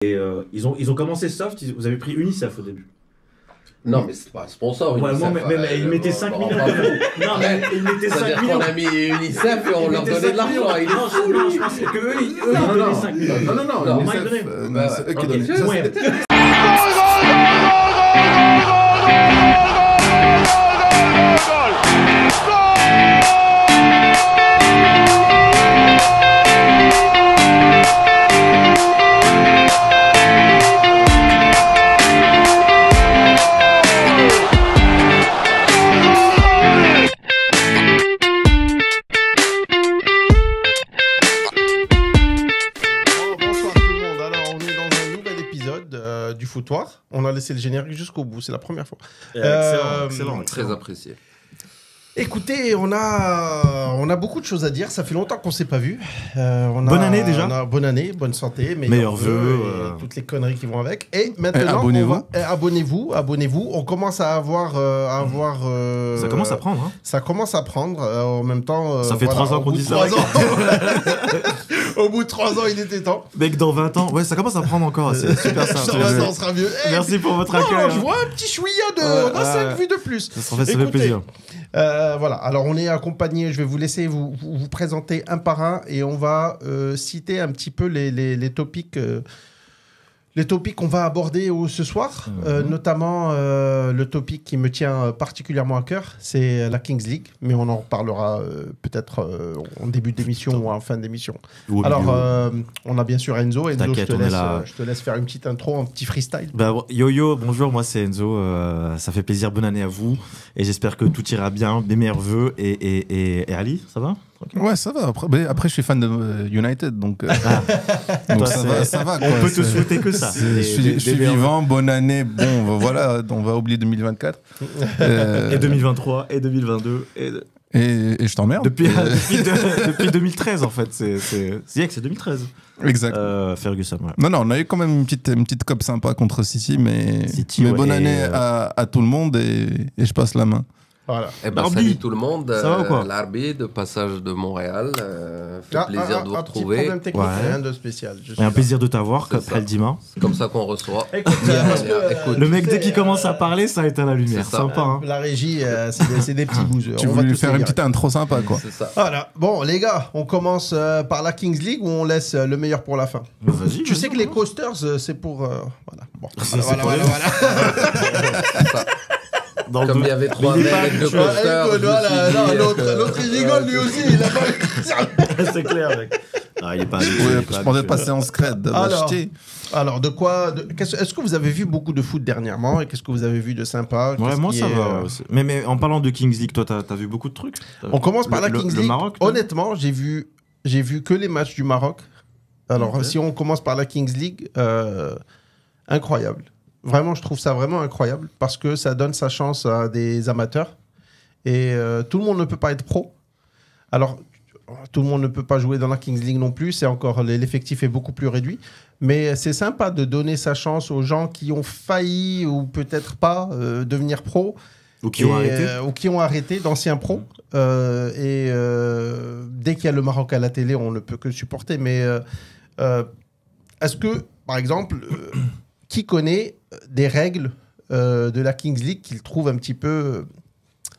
Et ils ont commencé soft, vous avez pris Unicef au début. Non, mais c'est pas un sponsor. Ouais, Unicef, mais ils mettaient 5 millions quand même. Non, mais ils mettaient 5 millions. On a mis Unicef et on leur donnait de l'argent. Non, je pensais qu'eux, ils donnaient 5 millions. Non, Moi, ils donnaient. c'est eux qui donnaient. Ouais. Du foutoir. On a laissé le générique jusqu'au bout, c'est la première fois. Excellent. Très apprécié. Écoutez, on a beaucoup de choses à dire. Ça fait longtemps qu'on s'est pas vu. Bonne année déjà. Bonne année, bonne santé, meilleurs vœux, et toutes les conneries qui vont avec. Et maintenant, abonnez-vous. On commence à avoir, ça commence à prendre. Hein. Ça commence à prendre. En même temps, ça fait 3 ans qu'on dit ça. Au bout de 3 ans, il était temps. Mec, dans 20 ans, ouais, ça commence à prendre encore. C'est super simple. Dans 20 ans, on sera vieux. Merci pour votre accueil. Je vois un petit chouïa de 5 vues de plus. Ça fait plaisir. Voilà, alors on est accompagné, je vais vous laisser vous présenter un par un et on va citer un petit peu les topics. Les topics qu'on va aborder ce soir, notamment le topic qui me tient particulièrement à cœur, c'est la Kings League, mais on en reparlera peut-être en début d'émission ou en fin d'émission. Alors, on a bien sûr Enzo. Enzo, je te laisse faire une petite intro, un petit freestyle. Yo, bonjour, moi c'est Enzo, ça fait plaisir, bonne année à vous, et j'espère que tout ira bien, mes meilleurs vœux, et Ali, ça va ? Ouais, ça va. Après, je suis fan de United, donc ça va. On peut te souhaiter que ça. Je suis vivant, bonne année. Bon, voilà, on va oublier 2024. Et 2023, et 2022. Et je t'emmerde. Depuis 2013, en fait. C'est 2013. Exact. Ferguson, ouais. Non, on a eu quand même une petite cop sympa contre City, mais bonne année à tout le monde et je passe la main. Voilà. Eh ben, salut tout le monde. Ça va ou quoi ? L'arbitre de passage de Montréal. Fait plaisir de vous retrouver. Un petit problème technique, rien de spécial. Et un plaisir de t'avoir, après le dimanche. C'est comme ça qu'on reçoit. Écoute, le mec, dès qu'il commence à parler, ça éteint la lumière. C'est sympa. Hein. La régie, c'est des petits bouseux. Tu voulais faire une petite intro sympa, quoi. C'est ça. Voilà. Bon, les gars, on commence par la Kings League ou on laisse le meilleur pour la fin ? Vas-y. Tu sais que les coasters, c'est pour... Voilà. Bon. Voilà. Comme il y avait 3 mecs avec 2 posters. L'autre il rigole lui aussi. Il a pas... C'est clair, mec. Non, il est pas. Je prendrais pas séance crête. Alors, est-ce que vous avez vu beaucoup de foot dernièrement et qu'est-ce que vous avez vu de sympa ? Ouais, moi ça va. Mais en parlant de Kings League, toi, t'as vu beaucoup de trucs ? On commence par la Kings League. Maroc, honnêtement, j'ai vu que les matchs du Maroc. Alors, si on commence par la Kings League, incroyable. Vraiment, je trouve ça vraiment incroyable parce que ça donne sa chance à des amateurs et tout le monde ne peut pas être pro. Alors, tout le monde ne peut pas jouer dans la Kings League non plus. L'effectif est beaucoup plus réduit. Mais c'est sympa de donner sa chance aux gens qui ont failli ou peut-être pas devenir pro. Ou qui ont arrêté. D'anciens pros. Dès qu'il y a le Maroc à la télé, on ne peut que supporter. Mais est-ce que, par exemple... qui connaît des règles de la Kings League qu'il trouve un petit peu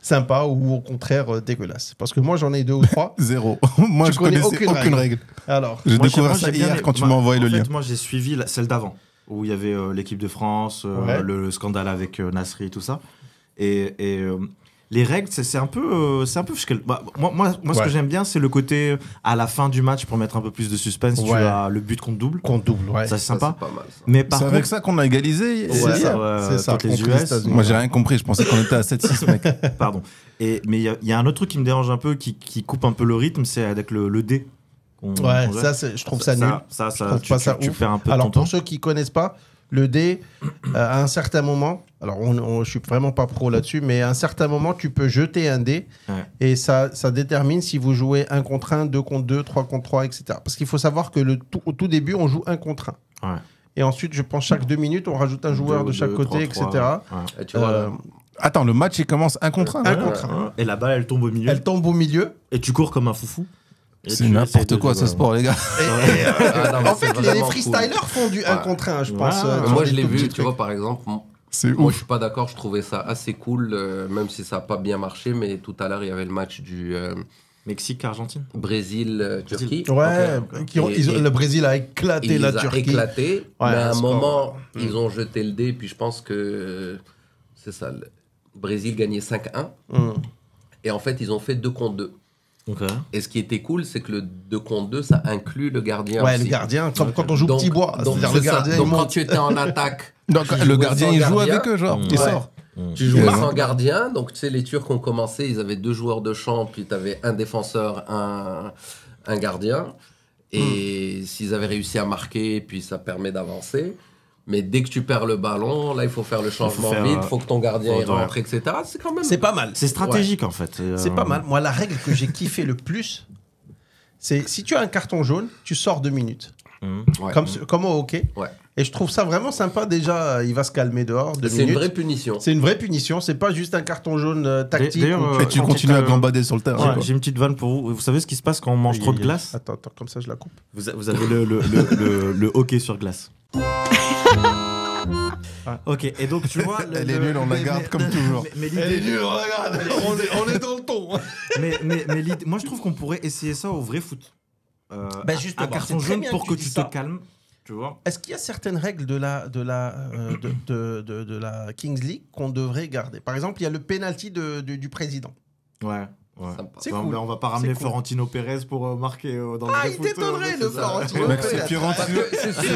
sympa ou au contraire dégueulasse ? Parce que moi, j'en ai 2 ou 3. Zéro. Moi, je connaissais aucune règle. Alors, j'ai découvert ça hier quand tu m'as envoyé le lien. Moi, j'ai suivi celle d'avant, où il y avait l'équipe de France, le scandale avec Nasri et tout ça. Et les règles, c'est un peu moi ce que j'aime bien, c'est le côté à la fin du match pour mettre un peu plus de suspense. Tu as le but contre double, ouais. Ça c'est sympa. C'est pas mal, ça. Mais par c'est avec ça qu'on a égalisé. C'est ça. Contre les US. Moi j'ai rien compris, je pensais qu'on était à 7-6 mec. Pardon. Mais il y a un autre truc qui me dérange un peu, qui coupe un peu le rythme, c'est avec le dé. Je trouve ça nul. Tu perds un peu Alors ton temps. pour ceux qui connaissent pas, le dé, à un certain moment, alors je suis vraiment pas pro là-dessus, mais à un certain moment, tu peux jeter un dé et ça détermine si vous jouez 1 contre 1, 2 contre 2, 3 contre 3, etc. Parce qu'il faut savoir que au tout début, on joue 1 contre 1. Ouais. Et ensuite, je pense chaque 2 minutes, on rajoute un joueur de chaque côté, 3, etc. Et tu vois, Attends, le match, il commence 1 contre 1. 1 contre 1. Et la balle, elle tombe au milieu. Elle tombe au milieu. Et tu cours comme un foufou. C'est n'importe quoi ce sport, les gars. En fait, les freestylers font du 1 contre 1, je pense. Moi, je l'ai vu, tu vois, par exemple. Moi, je suis pas d'accord. Je trouvais ça assez cool, même si ça n'a pas bien marché. Mais tout à l'heure, il y avait le match du Mexique-Argentine, Brésil-Turquie. Ouais. Le Brésil a éclaté la Turquie. Éclaté. Mais à un moment, ils ont jeté le dé. Puis je pense que c'est ça. Le Brésil gagnait 5-1. Et en fait, ils ont fait 2 contre 2. Okay. Et ce qui était cool, c'est que le 2 contre 2, ça inclut le gardien. Ouais, aussi. le gardien, comme quand on joue petit bois. Donc, le gardien, donc quand tu étais en attaque, donc le gardien, il joue avec eux, genre. Il sort. Tu jouais sans gardien. Donc, tu sais, les Turcs ont commencé, ils avaient 2 joueurs de champ, puis tu avais un défenseur, un gardien. Et s'ils avaient réussi à marquer, puis ça permet d'avancer. Mais dès que tu perds le ballon, là, il faut faire le changement vite, il faut que ton gardien y rentre, etc. C'est quand même... C'est pas mal. C'est stratégique, en fait. C'est pas mal. Moi, la règle que j'ai kiffé le plus, c'est si tu as un carton jaune, tu sors 2 minutes. Comme au hockey. Ouais. Et je trouve ça vraiment sympa. Déjà, il va se calmer dehors. 2 minutes. C'est une vraie punition. C'est une vraie punition. C'est pas juste un carton jaune tactique. Et tu continues à gambader sur le terrain. J'ai une petite vanne pour vous. Vous savez ce qui se passe quand on mange trop de glace ? Attends, comme ça, je la coupe. Vous avez le hockey sur glace. Ok, et donc tu vois. Elle est nulle, on la garde comme toujours. Elle est nulle, on la garde. On est dans le ton. mais moi, je trouve qu'on pourrait essayer ça au vrai foot. Justement, un carton jaune pour que tu te calmes. Tu vois. Est-ce qu'il y a certaines règles de la Kings League qu'on devrait garder ? Par exemple, il y a le penalty du président. Ouais. C'est cool. On va pas ramener Florentino Pérez pour marquer dans le vrai foot. Ah, il t'étonnerait, le Florentino Pérez. Pérez.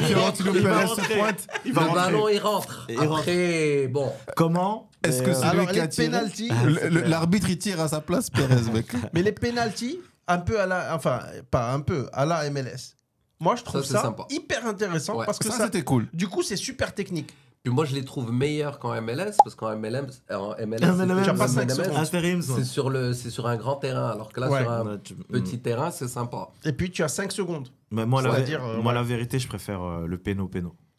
Florentino Pérez se pointe. Le ballon, il rentre. Après, bon. Comment ? Est-ce que c'est lui qui a tiré ? L'arbitre, il tire à sa place, Pérez, mec. Mais les pénaltys, un peu à la... Enfin, pas un peu, à la MLS. Moi, je trouve ça hyper intéressant parce que ça, c'était cool. Du coup, c'est super technique. Puis moi, je les trouve meilleurs qu'en MLS, parce qu'en MLS, c'est sur un grand terrain, alors que là, sur un petit terrain, c'est sympa. Et puis, tu as 5 secondes. Mais moi, la vérité, je préfère le péno.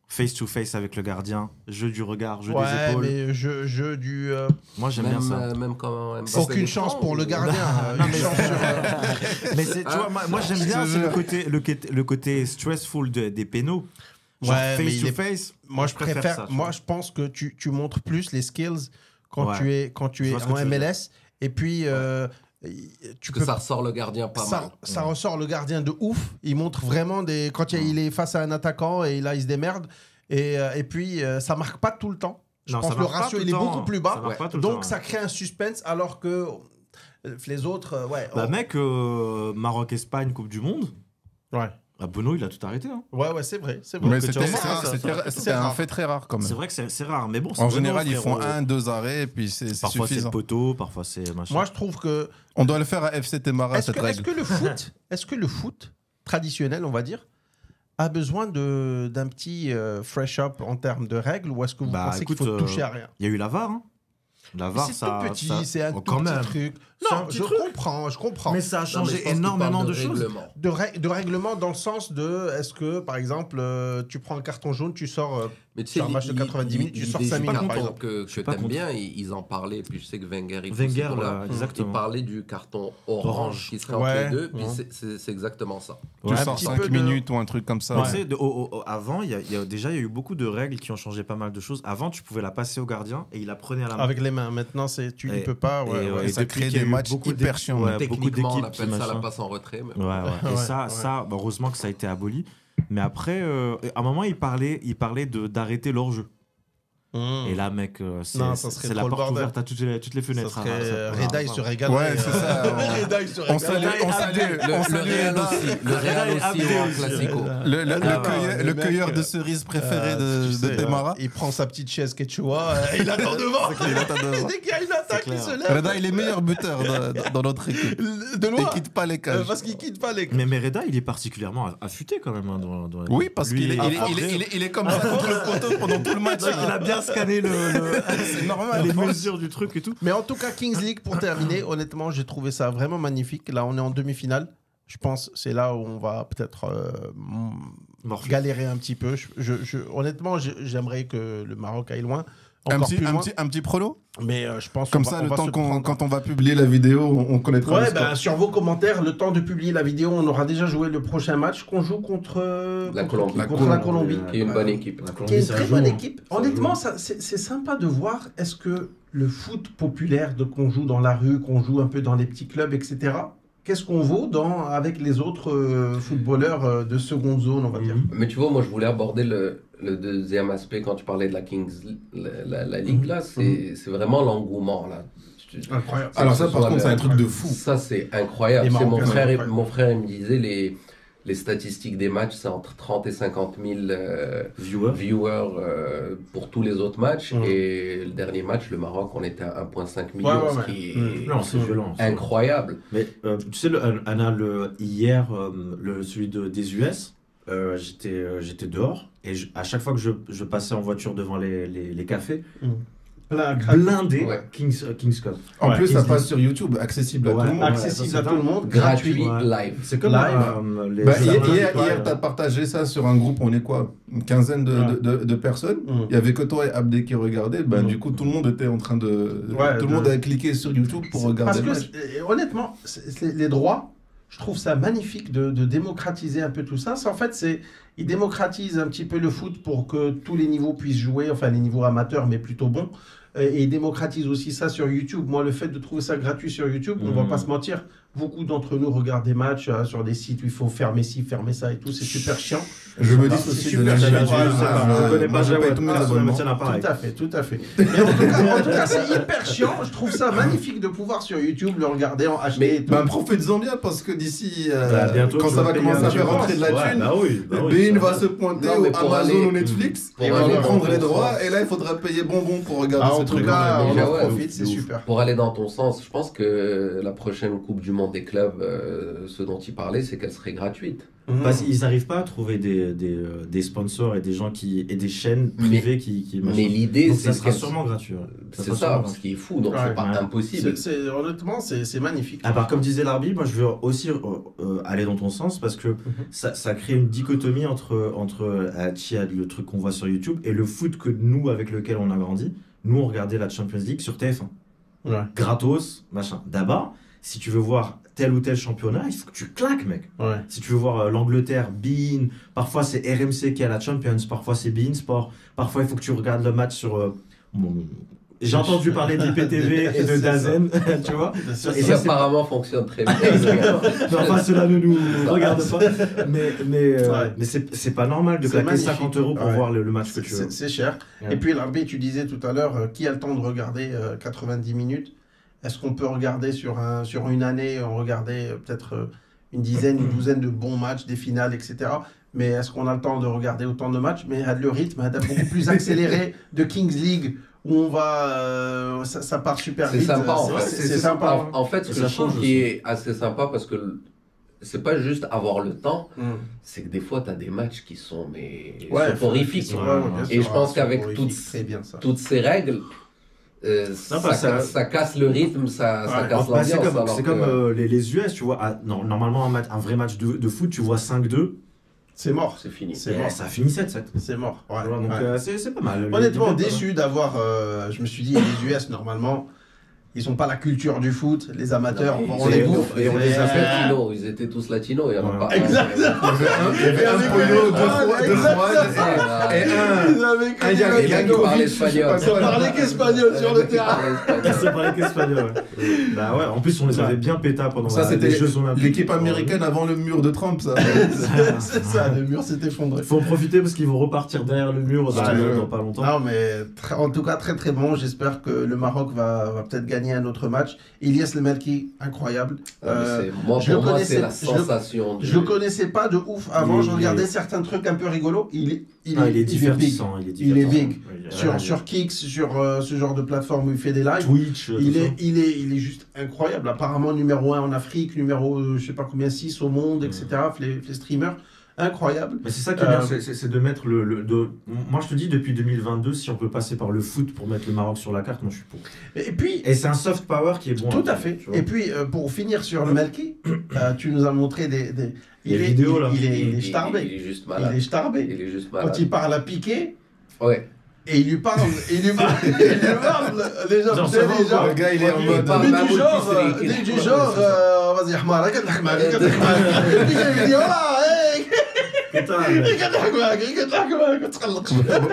Face-to-face avec le gardien, jeu du regard, jeu des épaules. Mais jeu du... Moi, j'aime bien ça. Même quand aucune chance pour le gardien. Mais tu vois, moi, j'aime bien le côté stressful des pénos. Face-to-face, moi je préfère. Moi je pense que tu montres plus les skills quand tu es en MLS. Et puis ça ressort le gardien pas mal. Ça ressort le gardien de ouf. Il montre vraiment quand il est face à un attaquant et là il se démerde. Et puis ça marque pas tout le temps. Je pense que le ratio il est beaucoup plus bas. Donc ça crée un suspense alors que les autres mec, Maroc-Espagne, Coupe du Monde. Ouais. Bono, il a tout arrêté. Hein. Ouais, c'est vrai. Mais c'était un fait très rare quand même. C'est vrai que c'est rare, mais bon. En général, ils font 1-2 arrêts et puis c'est suffisant. Parfois c'est le poteau, parfois c'est machin. Moi, je trouve que on doit le faire à FC Temara cette règle. Est-ce que le foot traditionnel, on va dire, a besoin d'un petit fresh up en termes de règles, ou est-ce que vous pensez qu'il faut toucher à rien ? Il y a eu la VAR. Hein. La VAR, c'est tout petit, c'est un tout petit truc. Non, je comprends. Mais ça a changé énormément de choses. De règlement dans le sens de, est-ce que, par exemple, tu prends un carton jaune, tu sors sur un match de 90 minutes, tu sors 5 minutes, par exemple. Que t'aimes bien, ils en parlaient, puis je sais que Wenger, il parlait du carton orange qui serait entre les deux, puis c'est exactement ça. Tu sors 5 minutes ou un truc comme ça. Avant, il y a eu beaucoup de règles qui ont changé pas mal de choses. Avant, tu pouvais la passer au gardien et il la prenait à la main. Avec les mains. Maintenant, tu ne peux pas. Et ça crée des matchs hyper chiants. Techniquement, on appelle ça la passe en retrait. Et ça, heureusement que ça a été aboli. Mais après, à un moment, il parlait d'arrêter l'hors-jeu. Et là, mec, c'est la porte ouverte à toutes les fenêtres. Reda, il se régale. Ouais, c'est ça. Reda, il se régale. On salue le Real aussi au Classico. Le cueilleur de cerises préféré de Temara. Il prend sa petite chaise Quechua et il attend devant. Dès qu'il y a une attaque, il se lève. Reda, il est meilleur buteur dans notre équipe. De loin. Il quitte pas les cages. Parce qu'il quitte pas les cages. Mais Reda, il est particulièrement affûté quand même. Oui, parce qu'il est comme ça contre le poteau pendant tout le match. Il a bien scanner c'est normal, les mesures du truc et tout. Mais en tout cas, Kings League, pour terminer, honnêtement, j'ai trouvé ça vraiment magnifique. Là, on est en demi-finale. Je pense que c'est là où on va peut-être galérer un petit peu. Honnêtement, j'aimerais que le Maroc aille loin. encore plus loin. Un petit prolo. Mais je pense comme ça, le temps quand on va publier la vidéo, on connaîtra le score. Sur vos commentaires, le temps de publier la vidéo, on aura déjà joué le prochain match qu'on joue contre la Colombie. Qui est une bonne équipe. Qui est une très bonne équipe. Honnêtement, c'est sympa de voir. Est-ce que le foot populaire qu'on joue dans la rue, qu'on joue un peu dans les petits clubs, etc., qu'est-ce qu'on vaut avec les autres footballeurs de seconde zone, on va dire. Mais tu vois, moi, je voulais aborder le deuxième aspect quand tu parlais de la Kings, la Ligue, là, c'est vraiment l'engouement, là. Incroyable. Alors ça, par contre, c'est un truc de fou. Ça, c'est incroyable. Mon frère, il me disait, les statistiques des matchs, c'est entre 30 et 50 000 viewers pour tous les autres matchs. Et le dernier match, le Maroc, on était à 1,5 million, ce qui est c'est violent, incroyable. Mais tu sais, hier, celui des US, j'étais dehors et à chaque fois que je passais en voiture devant les cafés, blindé Kings Cup. En plus, ça passe sur YouTube, accessible à tout le monde. Accessible à tout le monde, gratuit, live. C'est comme hier, tu as partagé ça sur un groupe, on est quoi, une quinzaine de personnes. Il y avait que toi et Abdé qui regardaient. Du coup, tout le monde était en train de... tout le monde a cliqué sur YouTube pour regarder le match. Parce que, honnêtement, les droits... Je trouve ça magnifique de démocratiser un peu tout ça. En fait, il démocratise un petit peu le foot pour que tous les niveaux puissent jouer, enfin les niveaux amateurs, mais plutôt bons. Et il démocratise aussi ça sur YouTube. Moi, le fait de trouver ça gratuit sur YouTube, on ne va pas se mentir, beaucoup d'entre nous regardent des matchs sur des sites où il faut fermer ci, fermer ça et tout. C'est super chiant. Je me dis aussi de l'individu. Je connais pas tout à fait. Mais en tout cas, c'est hyper chiant. Je trouve ça magnifique de pouvoir sur YouTube le regarder en HD. Profites-en bien parce que d'ici, quand ça va commencer à faire rentrer de la thune, Bein va se pointer au Amazon ou Netflix, et va prendre les droits, et là il faudra payer bonbon pour regarder ce truc. On en profite, c'est super. Pour aller dans ton sens, je pense que la prochaine Coupe du Monde des clubs, ce dont il parlait, c'est qu'elle serait gratuite. Parce qu'ils n'arrivent pas à trouver des sponsors et des gens et des chaînes privées qui mais l'idée, c'est ça sera sûrement gratuit. C'est ça, ce qui est fou, donc c'est pas impossible. Honnêtement, c'est magnifique. Comme disait l'arbitre, moi je veux aussi aller dans ton sens parce que ça crée une dichotomie entre le truc qu'on voit sur YouTube et le foot que nous, avec lequel on a grandi. Nous, on regardait la Champions League sur TF1. Gratos, machin. D'abord, si tu veux voir tel ou tel championnat, il faut que tu claques, mec. Si tu veux voir l'Angleterre, beIN, parfois c'est RMC qui a la Champions, parfois c'est beIN Sport, parfois il faut que tu regardes le match sur... J'ai entendu parler d'IPTV et de Dazen, tu vois. Et ça apparemment fonctionne très bien. Enfin, cela ne nous regarde pas. Mais c'est pas normal de claquer 50 € pour voir le match que tu veux. C'est cher. Et puis l'arbitre, tu disais tout à l'heure, qui a le temps de regarder 90 minutes? Est-ce qu'on peut regarder sur une année, on regardait peut-être une dizaine, une douzaine de bons matchs, des finales, etc. Mais est-ce qu'on a le temps de regarder autant de matchs? Mais le rythme est beaucoup plus accéléré de Kings League, où on va, ça part super vite. C'est sympa, en fait. C'est sympa. En fait, ce que je trouve qui est assez sympa, parce que c'est pas juste avoir le temps, c'est que des fois, tu as des matchs qui sont horrifiques. Et je pense qu'avec toutes ces règles, ça casse le rythme, ça casse l'ambiance. C'est comme les US, tu vois. Normalement, un vrai match de foot, tu vois 5-2. C'est mort. C'est fini. Ça a fini 7-7. C'est mort. Donc c'est pas mal. Honnêtement, déçu d'avoir... je me suis dit, les US, normalement... Ils n'ont pas la culture du foot, les amateurs, on les bouffe. Et on les appelle latinos, ils étaient tous latinos, il n'y en a pas. Exactement. Il y avait un pollo, deux Juan et un gars qui parlait espagnol. Ça parlait qu'espagnol sur le terrain. Ça parlait qu'espagnol, Bah ouais, en plus on les avait bien péta pendant les Jeux Olympiques. L'équipe américaine avant le mur de Trump, ça. C'est ça, le mur s'est effondré. Faut en profiter parce qu'ils vont repartir derrière le mur dans pas longtemps. Non mais en tout cas très très bon, j'espère que le Maroc va peut-être gagner un autre match. Ilyes Lemelki, incroyable. Pour moi, c'est la sensation. Je le connaissais pas de ouf avant. Je regardais certains trucs un peu rigolos. Il est divertissant. Il est big. Sur Kicks, sur ce genre de plateforme où il fait des lives. Twitch. Il est juste incroyable. Apparemment numéro 1 en Afrique, numéro je sais pas combien 6 au monde, etc. Les streamers. Incroyable. Mais c'est ça qui est bien, c'est de mettre Moi je te dis, depuis 2022, si on peut passer par le foot pour mettre le Maroc sur la carte, moi je suis pour. Et c'est un soft power qui est bon. Tout à fait. Et puis pour finir sur le Melki, tu nous as montré des vidéos là. Il est starbé. Il est juste malade. Il est starbé. Quand il parle à Piqué. Ouais. Et il lui parle, les gens, le gars il est en mode du genre, vas-y, Ahmar, et puis il dit, voilà,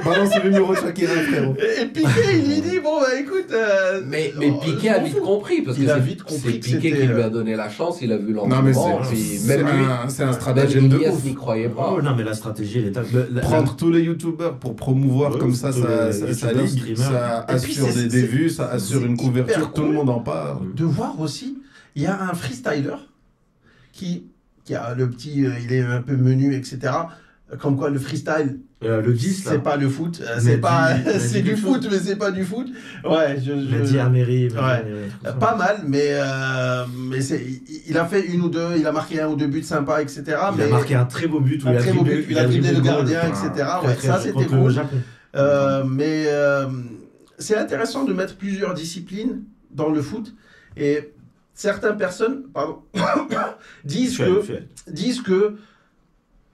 balance le numéro de Shakira, frérot. Et Piqué, il lui dit, bon, bah écoute. Mais Piqué a vite compris, parce que c'est Piqué qui lui a donné la chance, il a vu l'engouement. C'est un stratagème de ouf. n'y croyait pas. Oh, non, mais la stratégie, elle est prendre tous les youtubeurs pour promouvoir comme ça ligue, ça assure des vues, ça assure une couverture, tout le monde en parle. De voir aussi, il y a un freestyler qui a le petit, il est un peu menu, etc. Comme quoi le freestyle, le 10, c'est pas le foot, c'est du foot, mais c'est pas du foot. Ouais, pas mal, mais il a fait une ou deux, il a marqué un ou deux buts sympas, etc. Il a marqué un très beau but où il a dribblé le gardien, etc. Ouais, ça c'était cool. Mais c'est intéressant de mettre plusieurs disciplines dans le foot et certaines personnes disent que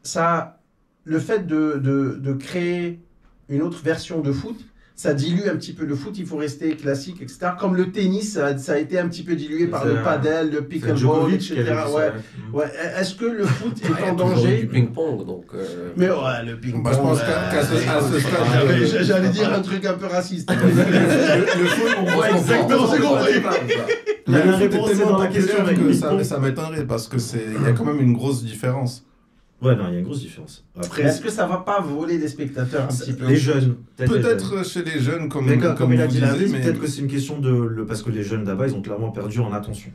ça, le fait de créer une autre version de foot, ça dilue un petit peu le foot, il faut rester classique, etc. Comme le tennis, ça a été un petit peu dilué par le padel, le pickleball, etc. Ouais. Est-ce que le foot est en danger? Du ping-pong, donc... Mais ouais, le ping-pong... je pense qu'à ce stade... J'allais dire un truc un peu raciste. Le foot, on voit exactement, c'est compris. Mais le foot est tellement populaire que ça m'étonnerait, parce qu'il y a quand même une grosse différence. Ouais, non, il y a une grosse différence. Après, est-ce que ça va pas voler des spectateurs un petit peu? Les jeunes. Peut-être chez les jeunes, comme il a dit lundi, peut-être que c'est une question parce que les jeunes là-bas, ils ont clairement perdu en attention.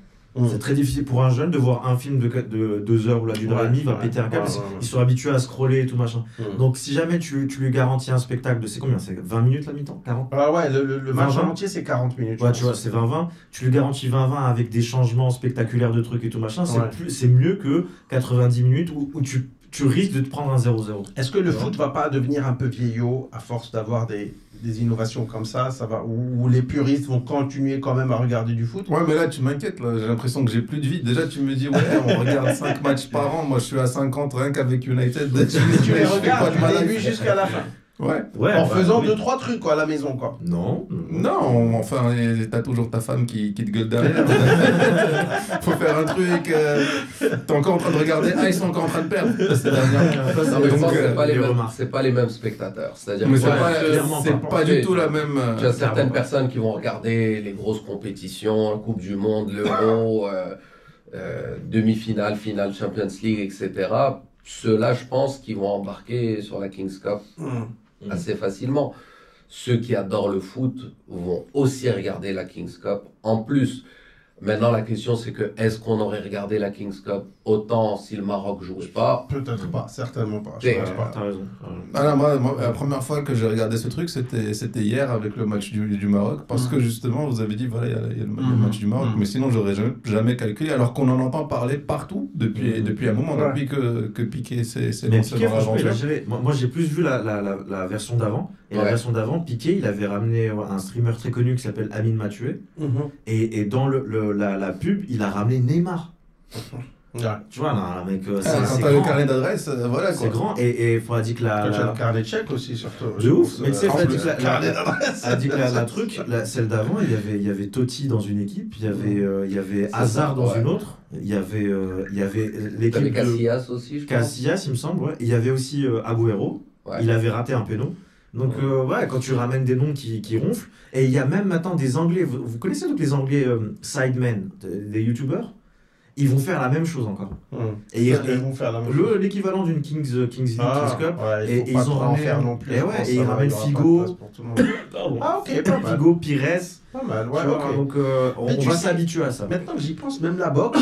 C'est très difficile pour un jeune de voir un film de 2 heures ou d'une heure et demie, il va péter un câble. Ils sont habitués à scroller et tout machin. Donc si jamais tu lui garantis un spectacle de, c'est combien? C'est 20 minutes la mi-temps? 40? Ah ouais, le match en entier c'est 40 minutes. Ouais, tu vois, c'est 20-20. Tu lui garantis 20-20 avec des changements spectaculaires de trucs et tout machin. C'est mieux que 90 minutes où tu risques de te prendre un 0-0. Est-ce que le foot va pas devenir un peu vieillot à force d'avoir des innovations comme ça ou les puristes vont continuer quand même à regarder du foot? Ouais, mais là tu m'inquiètes, j'ai l'impression que j'ai plus de vie. Déjà tu me dis on regarde 5 matchs par an, moi je suis à 50 rien qu'avec United. Tu les regardes du début jusqu'à la fin. Ouais. En faisant 2-3 trucs quoi à la maison quoi. Non, enfin t'as toujours ta femme qui te gueule derrière. Faut faire un truc. T'es encore en train de regarder, ils sont encore en train de perdre. C'est pas les mêmes spectateurs. C'est-à-dire que c'est pas du tout la même. Tu as certaines personnes qui vont regarder les grosses compétitions, la Coupe du Monde, l'Euro, demi-finale, finale Champions League, etc. Ceux-là, je pense qu'ils vont embarquer sur la Kings Cup assez facilement. Ceux qui adorent le foot vont aussi regarder la Kings Cup. En plus, maintenant la question c'est que est-ce qu'on aurait regardé la Kings Cup autant si le Maroc jouait pas? Peut-être pas, certainement pas. T'as raison. Moi, la première fois que j'ai regardé ce truc, c'était hier avec le match du Maroc, parce que justement, vous avez dit, voilà, il y a le match du Maroc, mais sinon, j'aurais jamais calculé, alors qu'on en entend parler partout depuis un moment, depuis que Piqué s'est lancé dans l'aventure. Moi, j'ai plus vu la version d'avant, et la version d'avant, Piqué, il avait ramené un streamer très connu qui s'appelle Amine Mathieu, et dans la pub, il a ramené Neymar. Tu vois, là, mec, quand t'as le carnet d'adresse, voilà quoi. C'est grand, et il faudra dire que le carnet de chèque aussi, surtout. De ouf, mais tu sais, celle d'avant, il y avait Totti dans une équipe, il y avait Hazard dans une autre, il y avait l'équipe de Casillas aussi, je pense. Casillas, il me semble, il y avait aussi Agüero, il avait raté un péno. Donc, quand tu ramènes des noms qui ronflent, et il y a même maintenant des Anglais, vous connaissez donc les Anglais sidemen, des youtubeurs? Ils vont faire la même chose encore. Et ils vont faire la même chose. L'équivalent d'une Kings League, Kings Cup. Et ils ont ramené non plus. Et ils ramènent Figo. Ok, pas mal. Figo, Pires. Pas mal, donc on va s'habituer à ça. Maintenant que j'y pense, même la boxe,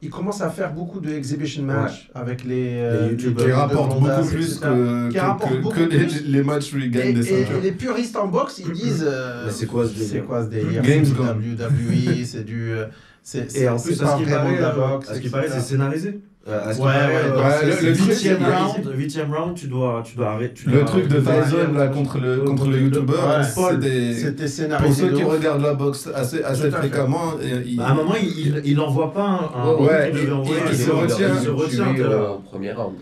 ils commencent à faire beaucoup de exhibition match avec les youtubeurs. Qui rapportent beaucoup plus que les matchs où ils gagnent des ceintures. Et les puristes en boxe, ils disent c'est quoi ce délire? Games WWE, c'est du... Et en plus, à ce qui paraît, c'est scénarisé. Le 8e round, tu dois arrêter. Le truc de Tyson là contre le youtubeur, c'était scénarisé. Pour ceux qui regardent la boxe assez fréquemment, à un moment il envoie pas il se retient au premier round.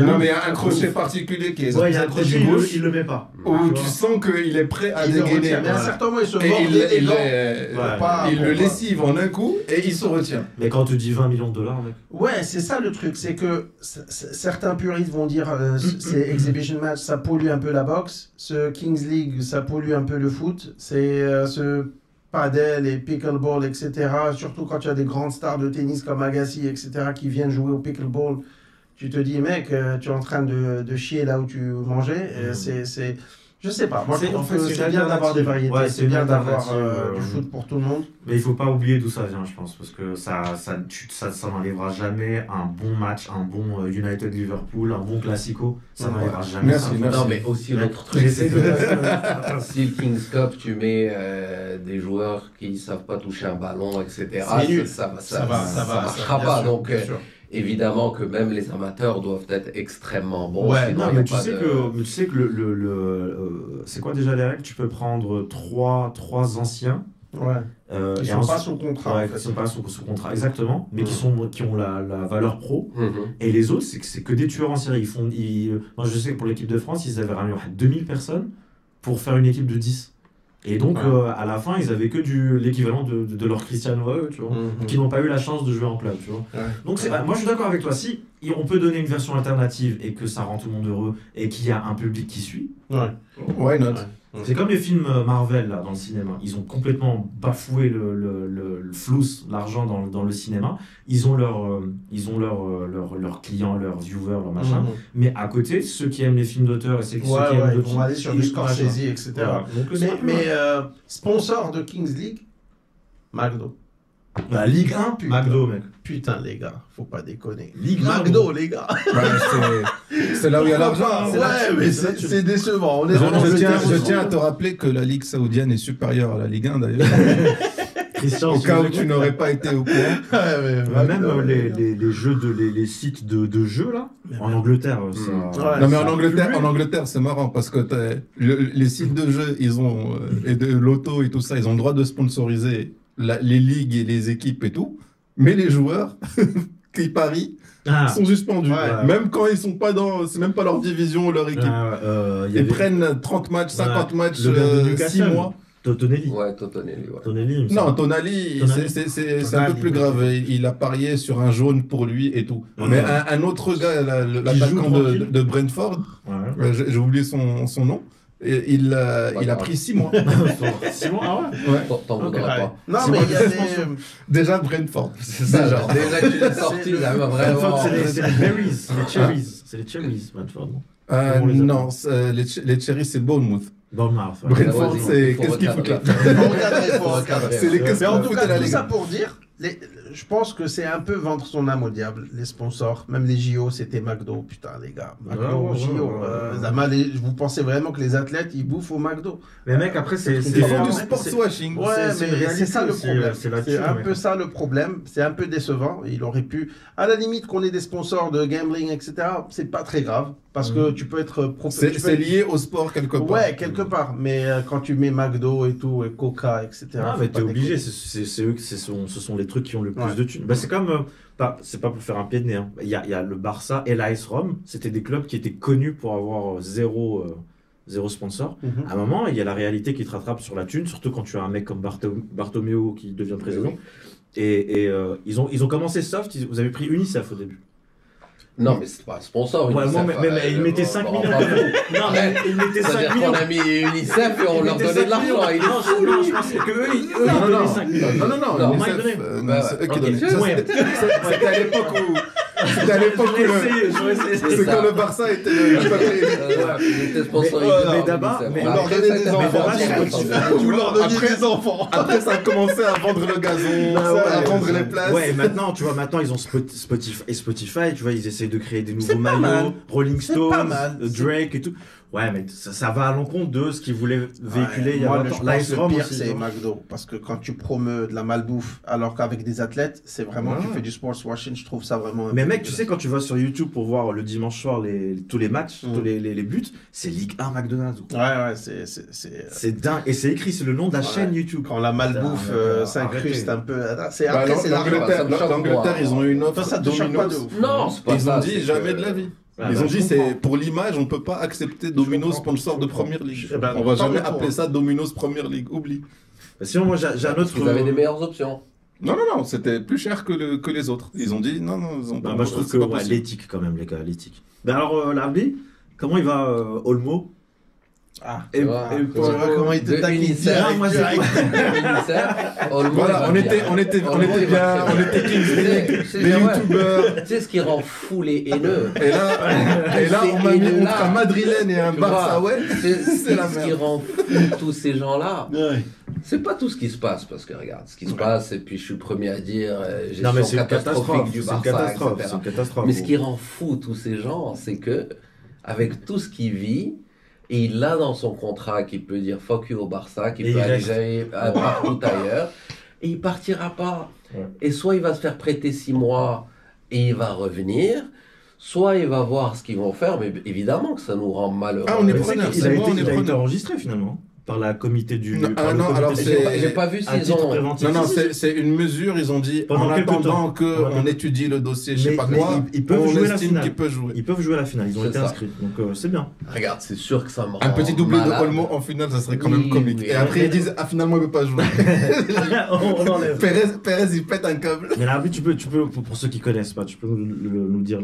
Non mais il y a un crochet particulier qui est il y a un crochet, il le met pas. Où tu sens qu'il est prêt à dégainer. Mais à un certain moment il se mord des dents. Il le lessive en un coup et il se retient. Mais quand tu dis 20 millions de dollars, mec. Ouais, c'est ça le truc, c'est que certains puristes vont dire c'est exhibition match, ça pollue un peu la boxe. Ce Kings League, ça pollue un peu le foot. C'est ce padel et pickleball, etc. Surtout quand tu as des grandes stars de tennis comme Agassi, etc. qui viennent jouer au pickleball. Tu te dis, mec, tu es en train de chier là où tu mangeais. Je sais pas. Moi, je trouve que c'est bien d'avoir des variétés. Ouais, c'est bien d'avoir du foot pour tout le monde. Mais il faut pas oublier d'où ça vient, je pense, parce que ça n'enlèvera jamais un bon match, un bon United Liverpool, un bon Classico. Ça n'enlèvera jamais. Merci. Non, mais aussi l'autre truc, c'est que si le Kings Cup, tu mets des joueurs qui savent pas toucher un ballon, etc. Ça marchera pas. Donc évidemment que même les amateurs doivent être extrêmement bons. Ouais, non, mais tu sais que c'est quoi déjà les règles? Tu peux prendre trois anciens. Ouais. Ils sont pas sous contrat. Ouais, ils sont pas sous contrat, exactement, mais qui ont la valeur pro. Et les autres, c'est que des tueurs en série. Moi, je sais que pour l'équipe de France, ils avaient ramené 2000 personnes pour faire une équipe de 10. Et donc, à la fin, ils avaient que l'équivalent de leur Cristiano à eux, tu vois, qui n'ont pas eu la chance de jouer en club, tu vois. Donc, moi, je suis d'accord avec toi. Si on peut donner une version alternative et que ça rend tout le monde heureux et qu'il y a un public qui suit, why not? C'est comme les films Marvel là, dans le cinéma. Ils ont complètement bafoué le flous, l'argent dans le cinéma. Ils ont leurs clients, leurs viewers, leurs machins. Mais à côté, ceux qui aiment les films d'auteur et ceux qui aiment ils vont aller sur du Scorsese, etc. Voilà. Mais sponsor de Kings League, McDo. La Ligue 1, McDo, mec. Putain, les gars, faut pas déconner. Ligue McDo, les gars. C'est là où il y a l'argent. Ouais, mais c'est décevant. Je tiens à te rappeler que la Ligue saoudienne est supérieure à la Ligue 1, d'ailleurs. Christian, au cas où tu n'aurais pas été au courant. Même les jeux les sites de jeux là, en Angleterre, ça. Non mais en Angleterre, c'est marrant parce que les sites de jeux, ils ont et de l'auto et tout ça, ils ont le droit de sponsoriser les ligues et les équipes et tout, mais les joueurs qui parient sont suspendus. Même quand ils sont pas c'est même pas leur division ou leur équipe. Ils prennent 30 matchs, 50 matchs, 6 mois. Totonelli. Non, Tonali, c'est un peu plus grave. Il a parié sur un jaune pour lui et tout. Mais un autre gars, l'attaquant de Brentford, j'ai oublié son nom. Et il a pris 6 mois. 6 mois, ah ouais. T'en voudrais pas. Non, mais il y a déjà Brentford. C'est ça, genre. Déjà que tu l'as sorti, là, vraiment. C'est les berries, c'est les cherries, Brentford. Non, les cherries, c'est Bournemouth. Brentford, c'est qu'est-ce qu'il faut là? C'est les qu'est-ce qu'il faut de la Ligue. Tout ça pour dire, je pense que c'est un peu vendre son âme au diable, les sponsors. Même les JO, c'était McDo. Putain, les gars. McDo, JO. Vous pensez vraiment que les athlètes, ils bouffent au McDo? Mais mec, après, ils font du sportswashing. Ouais, mais c'est ça le problème. C'est un peu ça le problème. C'est un peu décevant. Il aurait pu, à la limite, qu'on ait des sponsors de gambling, etc. C'est pas très grave. Parce que tu peux être... C'est lié au sport quelque part. Ouais, quelque part. Mais quand tu mets McDo et tout, et Coca, etc. Ah, mais t'es obligé. C'est eux, ce sont les trucs qui ont le plus de thunes. Bah, c'est comme... c'est pas pour faire un pied de nez. Hein. Il y a le Barça et l'AS Rome. C'était des clubs qui étaient connus pour avoir zéro sponsor. À un moment, il y a la réalité qui te rattrape sur la thune, surtout quand tu as un mec comme Bartomeu qui devient président. Et ils ont commencé soft. Vous avez pris UNICEF au début. Non, mais c'est pas un sponsor. Ouais, mais ils mettaient 5 millions. Non, mais ils mettaient 5 millions. On a mis UNICEF et on leur donnait de l'argent. Non, je pense que eux, ils donnaient 5 millions. Non, c'est eux qui donnaient. C'était à l'époque où... C'était à l'époque c'est quand le Barça était était sponsorisé. Mais d'abord, on leur donnait des enfants. Vous leur donniez des enfants. Après, ça a commencé à vendre le gazon, à vendre les places. Ouais, maintenant, tu vois, ils ont Spotify, tu vois, ils essayent de créer des nouveaux maillots, Rolling Stones, Drake et tout. Ouais, mais ça va à l'encontre de ce qu'ils voulaient véhiculer il y a moi, longtemps. Le pire, c'est McDo. Parce que quand tu promeus de la malbouffe, alors qu'avec des athlètes, c'est vraiment, tu fais du sports washing, je trouve ça vraiment... Mais mec, tu sais, quand tu vas sur YouTube pour voir le dimanche soir tous les matchs, tous les buts, c'est Ligue 1 McDonald's. Ouais, c'est dingue. Et c'est écrit, c'est le nom de la chaîne YouTube. Quand la malbouffe s'incruste un peu... L'Angleterre, ils ont eu une offre. Ça te choque pas de ouf. Non, c'est pas ils ça. ont dit jamais de la vie. Ils ont dit, c'est pour l'image, on ne peut pas accepter Domino's sponsor de Première Ligue. On va jamais appeler ça Domino's Première Ligue, oublie. Sinon, moi, j'ai un autre... Vous avez des meilleures options. Non, c'était plus cher que les autres. Ils ont dit, non, ils ont pas. Moi, je trouve que l'éthique, quand même, les gars, l'éthique. Ben alors, l'Arbi, comment il va, Olmo? Et comment il te taquine Voilà, on était bien, les youtubeurs. Tu sais ce qui rend fou les haineux. Et là, on m'a mis entre un madrilène et un Barça, ouais. C'est la merde. Ce qui rend fou tous ces gens-là. C'est pas tout ce qui se passe, parce que regarde, ce qui se passe, et puis je suis le premier à dire, gestion catastrophique du Barça, etc. Mais ce qui rend fou tous ces gens, c'est que, avec tout ce qu'il vit, et il a dans son contrat qu'il peut dire fuck you au Barça, qu'il peut aller partout ailleurs, et il partira pas. Ouais. Et soit il va se faire prêter 6 mois et il va revenir, soit il va voir ce qu'ils vont faire, mais évidemment que ça nous rend malheureux. Ah, on est preneur. Il a été enregistré finalement par la comité du... Non, alors j'ai pas vu s'ils ont... Non, c'est une mesure, ils ont dit, en attendant qu'on étudie le dossier, je sais pas quoi, ils peuvent jouer la finale. Ils peuvent jouer la finale, ils ont été inscrits, donc c'est bien. Regarde, c'est sûr que ça me rend un petit doublé de Olmo en finale, ça serait quand même comique. Et après, ils disent, finalement, il veut pas jouer. On enlève. Pérez, il pète un câble. Mais là, tu peux, pour ceux qui connaissent pas, tu peux nous dire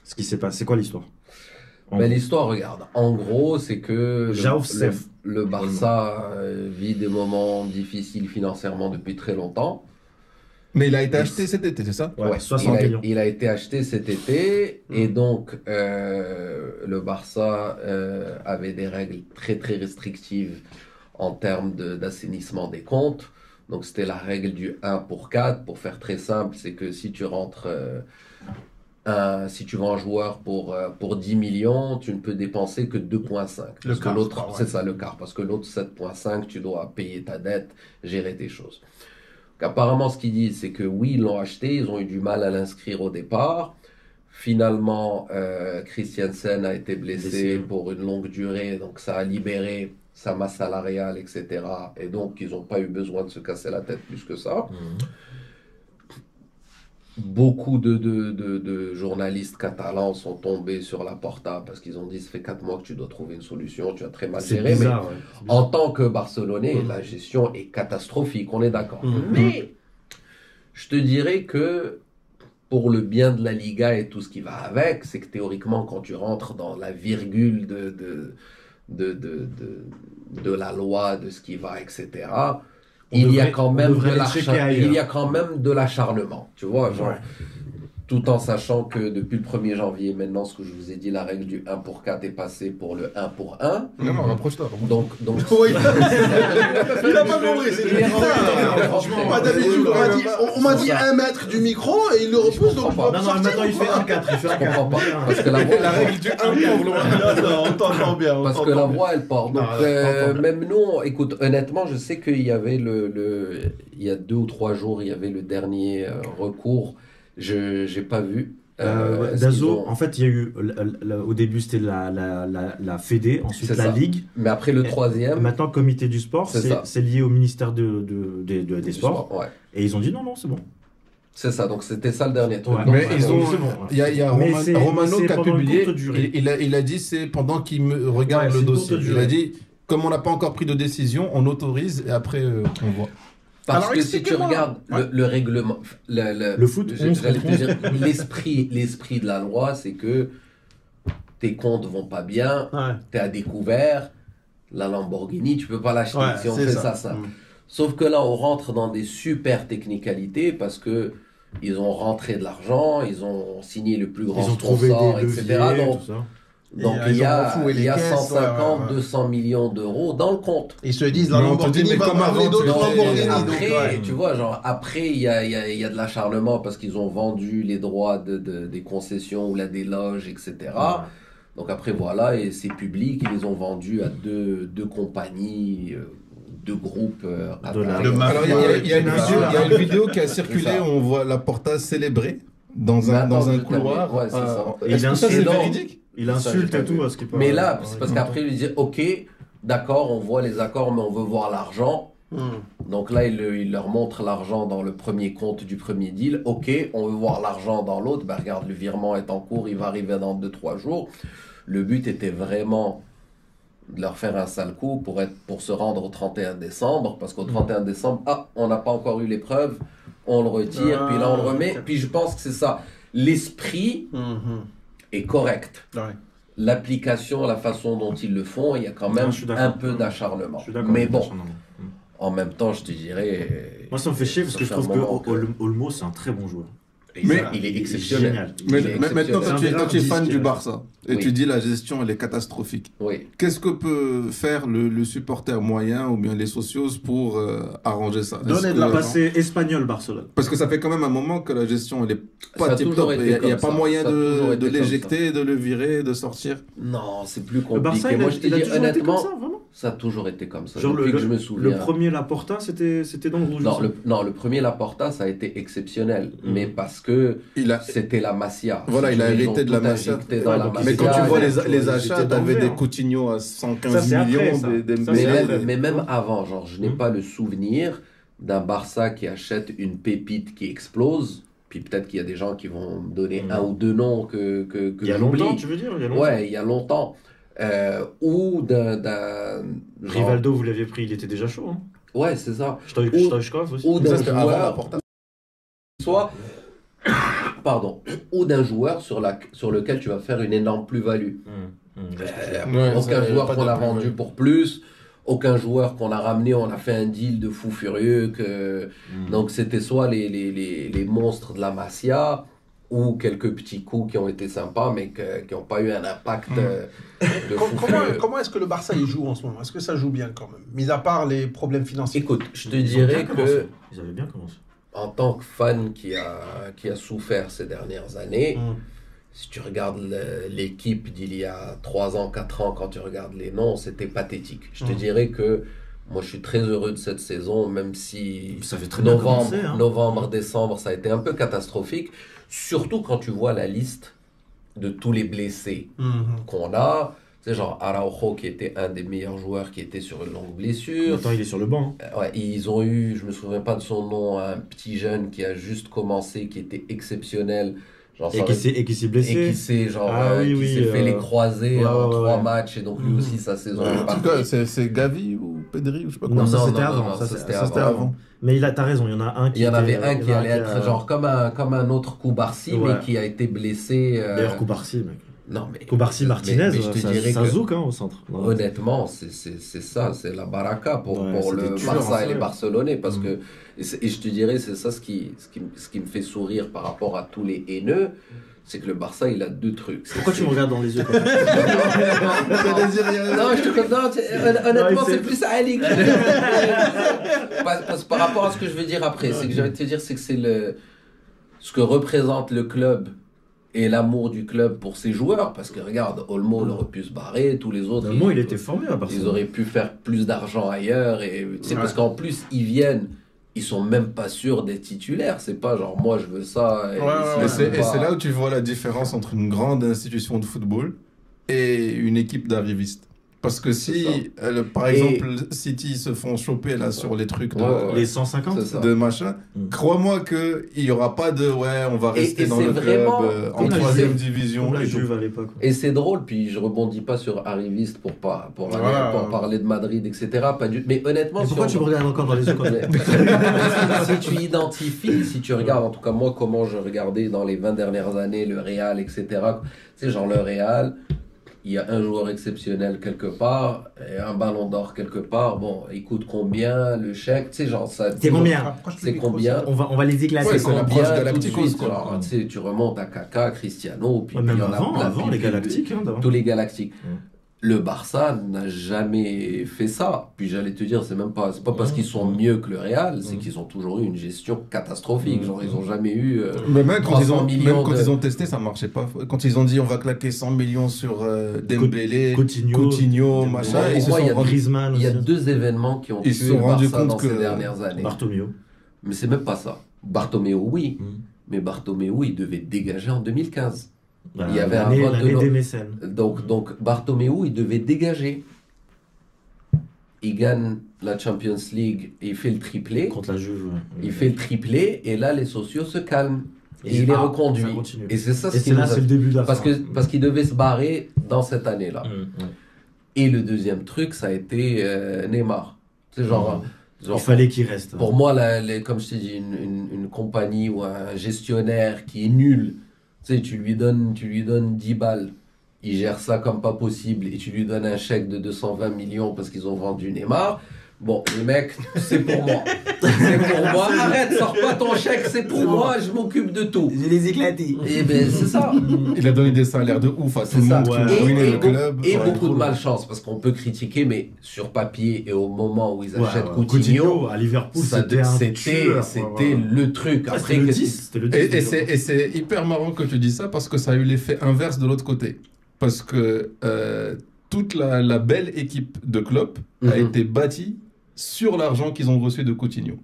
ce qui s'est passé. C'est quoi l'histoire? Ben, l'histoire, regarde, en gros, c'est que le Barça vit des moments difficiles financièrement depuis très longtemps. Mais il a été acheté cet été, c'est ça? Ouais, 60 millions. Il a été acheté cet été, et donc le Barça avait des règles très très restrictives en termes d'assainissement des comptes. Donc c'était la règle du 1 pour 4, pour faire très simple, c'est que si tu rentres... si tu vends un joueur pour 10 millions, tu ne peux dépenser que 2,5. Le quart, l'autre, c'est ça, le quart. Parce que l'autre 7,5, tu dois payer ta dette, gérer tes choses. Donc, apparemment, ce qu'ils disent, c'est que oui, ils l'ont acheté, ils ont eu du mal à l'inscrire au départ. Finalement, Christiansen a été blessé pour une longue durée, donc ça a libéré sa masse salariale, etc. Et donc, ils n'ont pas eu besoin de se casser la tête plus que ça. Beaucoup de journalistes catalans sont tombés sur la Porta parce qu'ils ont dit ça fait 4 mois que tu dois trouver une solution, tu as très mal géré. Bizarre, mais en tant que Barcelonais, la gestion est catastrophique, on est d'accord. Mais je te dirais que pour le bien de la Liga et tout ce qui va avec, c'est que théoriquement, quand tu rentres dans la virgule de la loi, de ce qui va, etc., il y a quand même de l'acharnement, tu vois, genre, tout en sachant que depuis le 1er janvier, maintenant, ce que je vous ai dit, la règle du 1 pour 4 est passée pour le 1 pour 1. Non, rapproche-toi. Donc il a pas compris, c'est on m'a dit 1 mètre du micro et il le repousse, donc non, maintenant il fait 1,4. Il fait 1,4. Je comprends pas. Parce que la règle du 1 pour loin. On t'entend bien. Parce que la voix, elle part. Donc, même nous, écoute, honnêtement, je sais qu'il y avait il y a 2 ou 3 jours, il y avait le dernier recours. Je n'ai pas vu. Dazo, en fait, il y a eu, au début, c'était la Fédé, ensuite la Ligue. Mais après le 3e. Maintenant, le comité du sport, c'est lié au ministère des Sports. Ouais. Et ils ont dit non, c'est bon. C'est ça, donc c'était ça le dernier truc. Ouais. Mais il y a Romano qui a publié, il a dit c'est pendant qu'il me regarde le dossier. Il a dit, comme on n'a pas encore pris de décision, on autorise et après on voit. Parce que si tu regardes le règlement, le foot, l'esprit de la loi, c'est que tes comptes vont pas bien, tu es à découvert, la Lamborghini, tu peux pas l'acheter si on fait ça simple. Sauf que là, on rentre dans des super technicalités parce que ils ont rentré de l'argent, ils ont signé le plus grand sponsor, etc. Donc il y a 150, 200 millions d'euros dans le compte. Ils se disent la Lamborghini va parler d'autres Lamborghini. Après, tu vois, genre après il y a de l'acharnement parce qu'ils ont vendu les droits des concessions ou là des loges, etc. Donc après, voilà, et c'est public, ils les ont vendus à deux compagnies, deux groupes. Alors, il y a une vidéo qui a circulé où on voit Laporta célébrer dans un couloir. Ouais, c'est ça. Est-ce que ça, c'est véridique? Il insulte et tout. Mais là, c'est parce qu'après, il lui dit, ok, d'accord, on voit les accords, mais on veut voir l'argent. Donc là, il leur montre l'argent dans le premier compte du premier deal. Ok, on veut voir l'argent dans l'autre. Ben, regarde, le virement est en cours, il va arriver dans 2-3 jours. Le but était vraiment de leur faire un sale coup pour se rendre au 31 décembre. Parce qu'au 31 décembre, on n'a pas encore eu les preuves. On le retire, puis là on le remet. Puis je pense que c'est ça. L'esprit est correct. Ouais. L'application, la façon dont ils le font, il y a quand même un peu d'acharnement. Mais bon. En même temps, je te dirais... Moi, ça me fait chier parce que je trouve que Olmo, c'est un très bon joueur. Mais il est exceptionnel. Maintenant, quand tu es fan du Barça et tu dis la gestion, elle est catastrophique. Oui. Qu'est-ce que peut faire le supporter moyen ou bien les socios pour arranger ça? Donner de la passer espagnol Barcelone. Parce que ça fait quand même un moment que la gestion, elle est pas tip top. Il n'y a pas moyen de l'éjecter, de le virer, de sortir. Non, c'est plus compliqué. Le Barça, moi, je te dis honnêtement, ça, vraiment. Ça a toujours été comme ça. Genre depuis que je me souviens. Le premier Laporta, c'était dans le rouge. Non, le premier Laporta, ça a été exceptionnel. Mais parce que c'était la Masia. Voilà, il a hérité de la Masia. Mais quand tu vois les achats, t'avais des Coutinho à 115 millions. Mais même avant, genre, je n'ai pas le souvenir d'un Barça qui achète une pépite qui explose. Puis peut-être qu'il y a des gens qui vont me donner un ou deux noms que il y a longtemps, tu veux dire? Ouais, il y a longtemps. Ou d'un Rivaldo, vous l'aviez pris, il était déjà chaud. Hein. Ouais, c'est ça. Stoichkov aussi. Ou d'un joueur, ou d'un joueur sur lequel tu vas faire une énorme plus-value. Aucun joueur qu'on a vendu pour plus, aucun joueur qu'on a ramené, on a fait un deal de fou furieux. Donc c'était soit les monstres de la Masia, ou quelques petits coups qui ont été sympas, mais qui n'ont pas eu un impact de fou. Comment est-ce que le Barça y joue en ce moment? Est-ce que ça joue bien quand même? Mis à part les problèmes financiers. Écoute, je te dirais que... Ils avaient bien commencé. En tant que fan qui a souffert ces dernières années, si tu regardes l'équipe d'il y a 3 ans, 4 ans, quand tu regardes les noms, c'était pathétique. Je te dirais que moi, je suis très heureux de cette saison, même si ça fait très bien commencer, novembre, décembre, ça a été un peu catastrophique. Surtout quand tu vois la liste de tous les blessés qu'on a. C'est genre Araujo qui était un des meilleurs joueurs qui était sur une longue blessure. Maintenant, il est sur le banc. Ouais, ils ont eu, je me souviens pas de son nom, un petit jeune qui a juste commencé, qui était exceptionnel. Genre, et qui s'est blessé. Et qui s'est fait les croisés en 3 matchs. Et donc lui aussi, sa saison est partie. En tout cas, c'est Gavi ou Pedri ou je sais pas quoi. Non, ça c'était avant. Mais t'as raison, il y en a un qui... Il y en avait un qui allait être genre comme un autre Koubarsi, mais qui a été blessé. D'ailleurs, Koubarsi, mec. Non, mais Koubarsi, Martinez, mais je te dirais ça zouk au centre. Honnêtement, c'est ça, c'est la baraka pour le Barça et les Barcelonais. Parce que, et je te dirais, c'est ça ce qui me fait sourire par rapport à tous les haineux. C'est que le Barça, il a 2 trucs. Pourquoi tu me regardes dans les yeux? Non, je te comprends. Honnêtement, c'est plus Ali que parce par rapport à ce que je veux dire après, c'est que j'allais te dire, c'est que c'est ce que représente le club et l'amour du club pour ses joueurs. Parce que regarde, Olmo aurait pu se barrer, tous les autres. Olmo, il était formé à Barcelone. Ils auraient pu faire plus d'argent ailleurs. Et c'est parce qu'en plus, ils viennent. Ils sont même pas sûrs des titulaires. C'est pas genre moi je veux ça. Et c'est là où tu vois la différence entre une grande institution de football et une équipe d'arrivistes. Parce que si, par exemple, City se font choper là sur les trucs de les 150 de machin, crois-moi que il y aura pas de on va rester dans le club en 3e division. Comme la Juve à l'époque. Et c'est drôle, puis je rebondis pas sur arriviste pour parler de Madrid, etc. Mais honnêtement, mais pourquoi tu me regardes encore dans les yeux si tu identifies, si tu regardes, en tout cas moi, comment je regardais dans les 20 dernières années le Real, etc. C'est genre le Real. Il y a un joueur exceptionnel quelque part et un ballon d'or quelque part. Bon, il coûte combien le chèque? Tu sais, genre ça. C'est combien? C'est combien? On va les éclater. Ouais, c'est l'approche galacticos. Tu sais, tu remontes à Kaka, Cristiano, puis il y en a plein. Avant les Galactiques. Tous les Galactiques. Le Barça n'a jamais fait ça. Puis j'allais te dire, c'est pas parce qu'ils sont mieux que le Real, c'est qu'ils ont toujours eu une gestion catastrophique. Genre, ils ont jamais eu. Mais même quand ils ont testé, ça marchait pas. Quand ils ont dit on va claquer 100 millions sur Dembélé, Coutinho, machin, il y a deux événements qui ont tué le Barça dans ces dernières années. Bartomeu. Mais c'est même pas ça. Bartomeu, oui. Mais Bartomeu, il devait dégager en 2015. Il y avait un vote des mécènes. Donc Bartomeu, il devait dégager. Il gagne la Champions League et il fait le triplé. Contre la Juve. Il fait le triplé et là, les sociaux se calment. Et il est reconduit. Et c'est ça c'est le début de la fin. Parce qu'il devait se barrer dans cette année-là. Et le deuxième truc, ça a été Neymar. C'est genre... Il fallait qu'il reste. Pour moi, comme je t'ai dit, une compagnie ou un gestionnaire qui est nul, tu sais, tu lui donnes 10 balles, il gère ça comme pas possible et tu lui donnes un chèque de 220 millions parce qu'ils ont vendu Neymar. Bon, les mecs, c'est pour moi. C'est pour moi. Arrête, sors pas ton chèque, c'est pour moi, je m'occupe de tout. Je les éclaté. Et ben, c'est ça. Il a donné des salaires de ouf à tout le monde qui a ruiné le club. Et beaucoup de malchance, parce qu'on peut critiquer, mais sur papier et au moment où ils achètent Coutinho, à Liverpool, c'était le truc. Après, et c'est hyper marrant que tu dis ça, parce que ça a eu l'effet inverse de l'autre côté. Parce que toute la belle équipe de Klopp a été bâtie sur l'argent qu'ils ont reçu de Coutinho.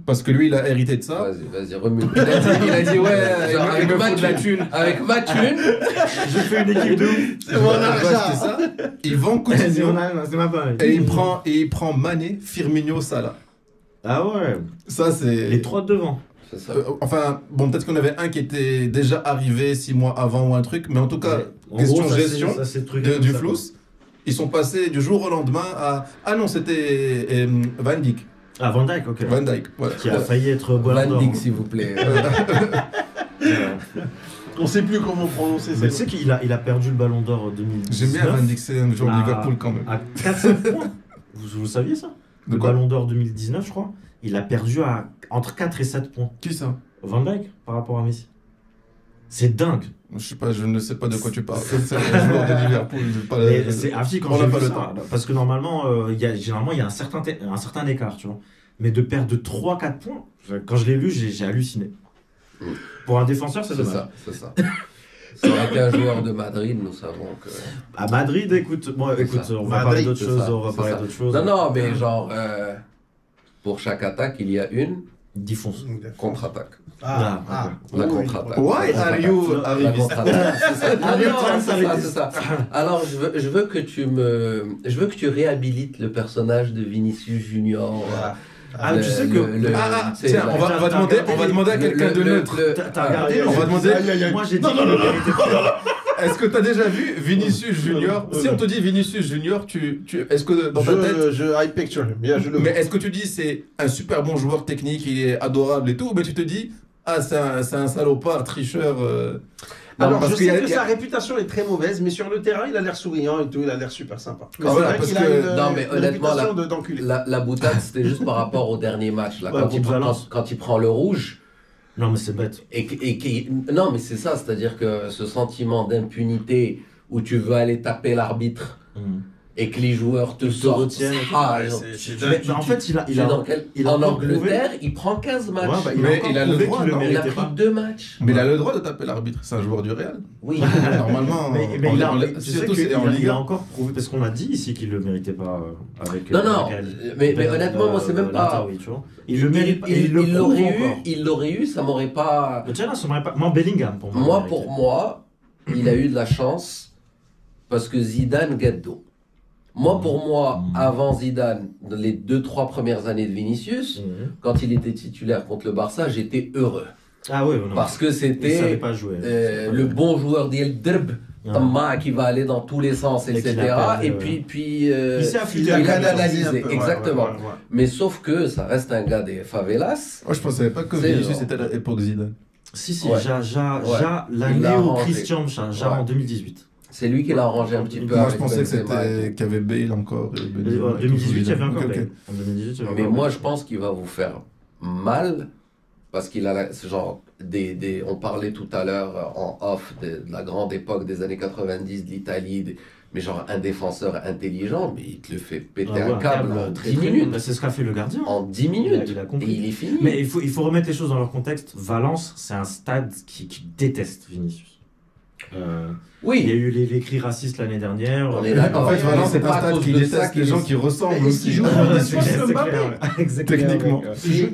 Parce que lui, il a hérité de ça. Vas-y, remue. Il a dit, ouais, avec ma thune. Avec ma thune, je fais une équipe de ouf. C'est mon argent. Ça. Il vend Coutinho. C'est ma part. Et il prend Mané, Firmino, Salah. Ah ouais. Ça, c'est... Les trois devant. C'est ça. Enfin, bon, peut-être qu'on avait un qui était déjà arrivé 6 mois avant ou un truc, mais en tout cas, question gestion du flous. Ils sont passés du jour au lendemain à... Ah non, c'était Van Dijk. Ah, Van Dijk, ok. Van Dijk, voilà. Qui a failli être Ballon d'Or. Van Dijk, s'il vous plaît. On sait plus comment prononcer ça. Mais tu sais qu'il a perdu le Ballon d'Or 2019. J'aime bien Van Dijk, c'est un joueur de Liverpool quand même. À 400 points. Vous saviez ça? Le Ballon d'Or 2019, je crois. Il a perdu entre 4 et 7 points. Qui ça? Van Dijk, par rapport à Messi. C'est dingue. Je ne sais pas de quoi tu parles. C'est un joueur de Liverpool. C'est affig quand j'ai vu ça. Parce que normalement, généralement, il y a un certain écart, tu vois. Mais de perdre de 3-4 points, quand je l'ai lu, j'ai halluciné. Pour un défenseur, c'est dommage. C'est ça. C'est vrai qu'un joueur de Madrid, nous savons que... À Madrid, écoute, on va parler d'autre chose. Non, mais genre, pour chaque attaque, il y a une contre-attaque. La contre-attaque. Why are you la contre-attaque? C'est ça. Alors, je veux que tu réhabilites le personnage de Vinicius Junior. Tu sais que... Tiens, on va demander à quelqu'un de neutre. T'as regardé? On va demander... Moi, j'ai dit qu'il ne méritait pas. Est-ce que tu as déjà vu Vinicius Junior? Si on te dit Vinicius Junior, est-ce que dans ta tête... I picture him. Yeah, mais est-ce que tu dis c'est un super bon joueur technique, il est adorable et tout, mais tu te dis, c'est un salopard, tricheur... Alors, je sais que sa réputation est très mauvaise, mais sur le terrain, il a l'air souriant et tout, il a l'air super sympa. Mais voilà, parce que... Non, mais honnêtement, la boutade, c'était juste par rapport au dernier match. Là, quand il prend le rouge... Non, mais c'est bête. Non, mais c'est ça, c'est-à-dire que ce sentiment d'impunité où tu veux aller taper l'arbitre et que les joueurs te sortent. En fait, en Angleterre, il prend 15 matchs. Mais il a le droit, il a pris 2 matchs. Mais il a le droit de taper l'arbitre, c'est un joueur du Real. Oui. Normalement, il a encore prouvé, parce qu'on a dit ici qu'il ne le méritait pas avec... Non, mais honnêtement, moi, c'est même pas... Il le mérite, il l'aurait eu, ça m'aurait pas... Ça m'aurait pas... Moi, Bellingham, pour moi. Pour moi, il a eu de la chance parce que Zidane gâteau. Moi, pour moi, avant Zidane, dans les 2-3 premières années de Vinicius, quand il était titulaire contre le Barça, j'étais heureux. Ah oui, parce que c'était le bon joueur d'El Drb, qui va aller dans tous les sens, etc. Et puis il a analysé, exactement. Mais sauf que ça reste un gars des favelas. Moi, je pensais pas que Vinicius était à l'époque Zidane. Si, l'année où Christian en 2018. C'est lui qui l'a arrangé un petit peu. Moi, je pensais que c'était qu'il y avait Bale encore. En 2018, il y avait encore Bale. Mais moi, je pense qu'il va vous faire mal parce qu'il a ce genre on parlait tout à l'heure en off de la grande époque des années 90 de l'Italie, Mais genre, un défenseur intelligent, mais il te le fait péter un câble en 10 minutes. C'est ce qu'a fait le gardien. En 10 minutes. Il a compris. Et il est fini. Mais il faut remettre les choses dans leur contexte. Valence, c'est un stade qui déteste Vinicius. Oui. Il y a eu les cris racistes l'année dernière. On est d'accord. En fait, Valence, c'est un pas à stade cause qui de ça déteste qu'il les gens est- qui ressemblent Mais aussi. il joue C'est Mbappé. clair, ouais. Exactement. Techniquement.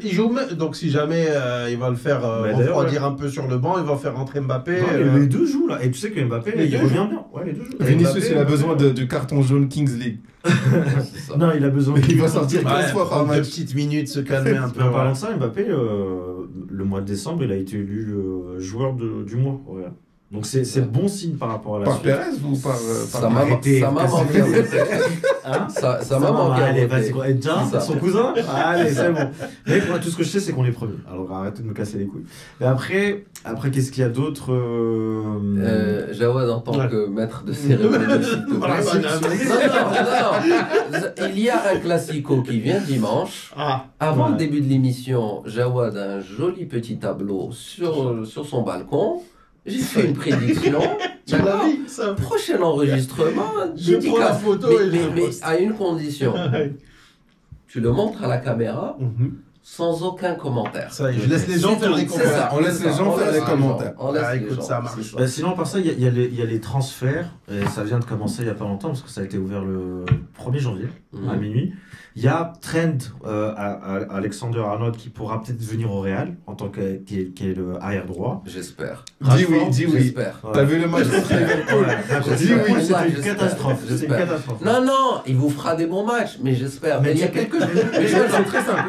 Il joue, donc si jamais il va le faire Mais d'ailleurs, refroidir un peu sur le banc, il va faire rentrer Mbappé. Non, les deux jouent là. Et tu sais que Mbappé, Les il deux revient bien. Ouais, les deux jouent. Vinicius, Mbappé, il a besoin du carton jaune Kings League. C'est ça. Non, il a besoin. Il va sortir 15 fois par prendre deux match. petites minutes, se calmer un peu. En parlant de ça, Mbappé, le mois de décembre, il a été élu joueur du mois au Real. Donc c'est bon signe par rapport à la Par suite. Perez ou par. Sa maman bien voté. Hein Sa maman bien Allez, voté. vas-y, gros. Et déjà, C'est ça. son cousin. Allez, c'est bon. Mais moi, tout ce que je sais, c'est qu'on est premiers. Alors arrêtez de me casser les couilles. Et après qu'est-ce qu'il y a d'autre Jawad, en tant Ouais. que maître de cérémonie, s'il te plaît. Non. Il y a un classico qui vient dimanche. Ah, Avant Ouais. le début de l'émission, Jawad a un joli petit tableau sur son balcon. J'ai fait une prédiction. tu l'as D'accord. vu ça Prochain enregistrement, Je prends la photo et je mais poste. à une condition. Tu le montres à la caméra sans aucun commentaire. Ça y est, je laisse les gens faire les C'est commentaires. ça, On laisse les gens faire les commentaires. On laisse Ah, les écoute, gens, ça marche. c'est Bah, sinon, par ça, il y a les transferts. Et ça vient de commencer il n'y a pas longtemps, parce que ça a été ouvert le 1er janvier, à minuit. Il y a Trent Alexander-Arnold qui pourra peut-être venir au Real, en tant qui est le arrière droit. J'espère. Dis oui, dis oui. J'espère. T'as vu le match contre Liverpool? Dis oui, J'espère. c'était une catastrophe. C'était une J'espère. catastrophe. Non, il vous fera des bons matchs, mais j'espère. Mais il y a quelque chose. Mais tu vois, C'est très simple.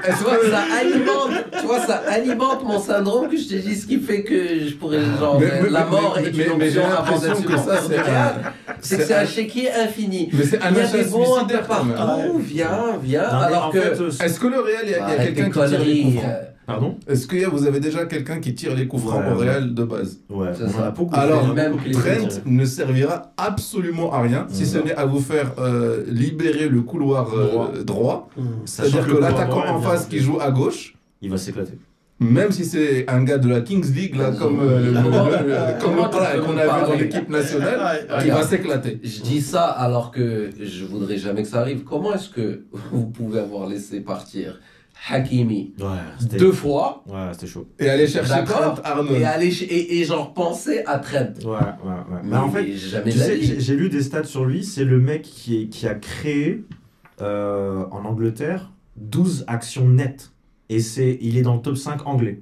tu vois, ça alimente mon syndrome que je te dis ce qui fait que je pourrais genre la mort est une mais j'ai option avant d'être l'impression que ça, supporter de Real. C'est que c'est un chéquier infini. Mais c'est un Il y a achat des bons un peu suicidaire, quand même. partout. Viens. Non, mais Alors en que. fait, Est-ce que le Real, il y a Arrête quelqu'un tes qui tire les coups conneries. francs? Pardon? Est-ce que vous avez déjà quelqu'un qui tire les coups francs Ouais, au Real de base? Ouais, C'est on en ça. a beaucoup. Alors, même que les Trent ne servira absolument à rien, si ce n'est à vous faire libérer le couloir droit. C'est-à-dire que l'attaquant en face qui joue à gauche, il va s'éclater. même si c'est un gars de la Kings League, là, comme le plat qu'on a vu dans l'équipe nationale, il va s'éclater. Je dis ça alors que je voudrais jamais que ça arrive. Comment est-ce que vous pouvez avoir laissé partir Hakimi Ouais, c'était 2 fois, Ouais, c'était chaud. Et aller chercher d'accord, Trent Arnold. et genre penser à Trent. Ouais. Mais en fait, jamais tu de la sais, vie. j'ai lu des stats sur lui. C'est le mec qui a créé en Angleterre 12 actions nettes. Et il est dans le top 5 anglais.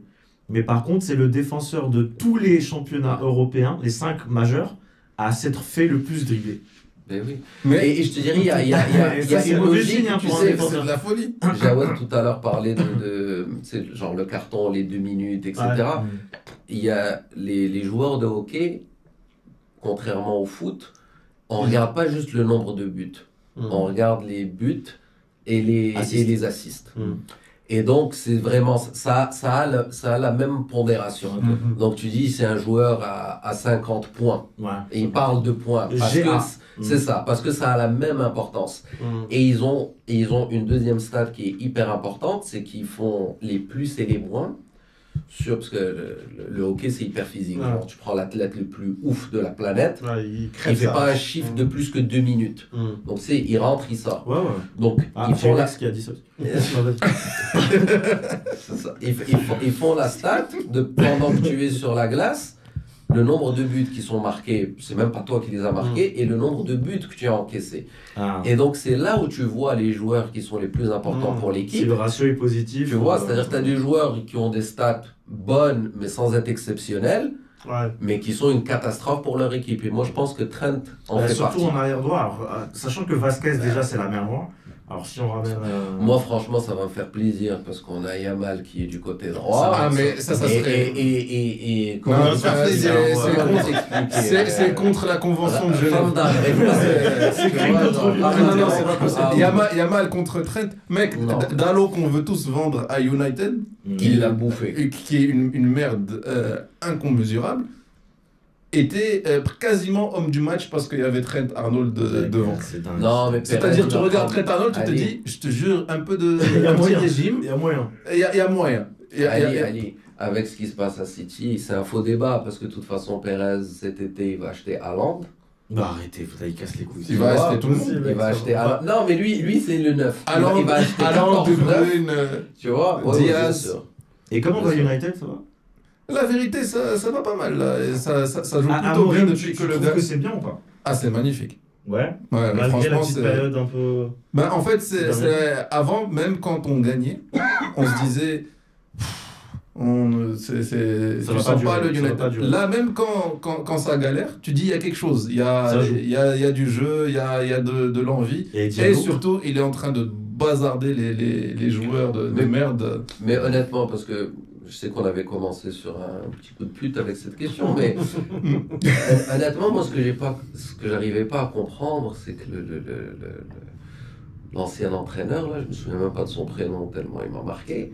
Mais par contre, c'est le défenseur de tous les championnats européens, les 5 majeurs, à s'être fait le plus dribbler. Mais oui. Mais Et je te dirais, il y a Ça, c'est une mauvais logique, signe, hein, tu pour un sais, défenseur. c'est de la folie. Jawad tout à l'heure parlait de tu sais, genre le carton, les 2 minutes, etc. Il y a les joueurs de hockey, contrairement au foot, on regarde pas juste le nombre de buts. On regarde les buts et les assists. Et donc, c'est vraiment, ça a la même pondération. Donc, tu dis, c'est un joueur à 50 points. Ouais. Et il parle de points. Parce que c'est ça, parce que ça a la même importance. Et ils ont une deuxième stat qui est hyper importante, c'est qu'ils font les plus et les moins. Parce que le hockey, c'est hyper physique. Ouais. Genre, tu prends l'athlète le plus ouf de la planète, il il crève fait ça. pas un chiffre de plus que 2 minutes. Donc, c'est, il rentre, il sort. Ouais. Donc, ils font la... qui a dit ça. C'est ça. Ils font la stat de pendant que tu es sur la glace, le nombre de buts qui sont marqués, c'est même pas toi qui les as marqués, et le nombre de buts que tu as encaissés. Et donc c'est là où tu vois les joueurs qui sont les plus importants pour Si l'équipe. le ratio est positif. Tu vois, c'est-à-dire que tu as des joueurs qui ont des stats bonnes, mais sans être exceptionnels, mais qui sont une catastrophe pour leur équipe. Et moi je pense que Trent en fait surtout partie. en arrière droit. Alors, sachant que Vasquez, déjà, c'est la mer Noire. Alors si on ramène. Moi, franchement, ça va me faire plaisir parce qu'on a Yamal qui est du côté droit. Ah, mais ça serait. Et Non, comment ça, c'est c'est contre la convention de Genève. C'est Non, c'est pas possible. Yamal contre Trent. Mec, Non. Dalot qu'on veut tous vendre à United, Il l'a bouffé. qui est une merde incommensurable, était quasiment homme du match parce qu'il y avait Trent Arnold devant. C'est dingue. Non, mais C'est-à-dire, tu Perez, regardes Trent Arnold, tu te Ali. dis, je te jure, un peu de Il y a moyen. régime, Il y a moyen. il y a moyen. Ali, avec ce qui se passe à City, c'est un faux débat parce que de toute façon, Perez, cet été, il va acheter Haaland. Bah arrêtez, il casse les couilles. Il va acheter tout le monde. Il va acheter. Non, mais lui c'est le 9. Il va acheter Haaland, De Bruyne, tu vois, Diaz. Et comment va United, ça va? La vérité, ça va pas mal. Là. Et ça joue plutôt Amorim, bien depuis que le gars. que c'est bien ou pas? Ah, c'est magnifique. Ouais. Malgré la petite période un peu. Ben, en fait, c'est avant, même quand on gagnait, on se disait. Tu sens pas le United. Là, même quand ça galère, tu dis il y a quelque chose. Il y a du jeu, il y a de l'envie. Et surtout, il est en train de bazarder les joueurs de merde. Mais honnêtement, parce que je sais qu'on avait commencé sur un petit coup de pute avec cette question, mais honnêtement, moi, ce que j'arrivais pas à comprendre, c'est que l'ancien entraîneur, là, je me souviens même pas de son prénom tellement il m'a marqué.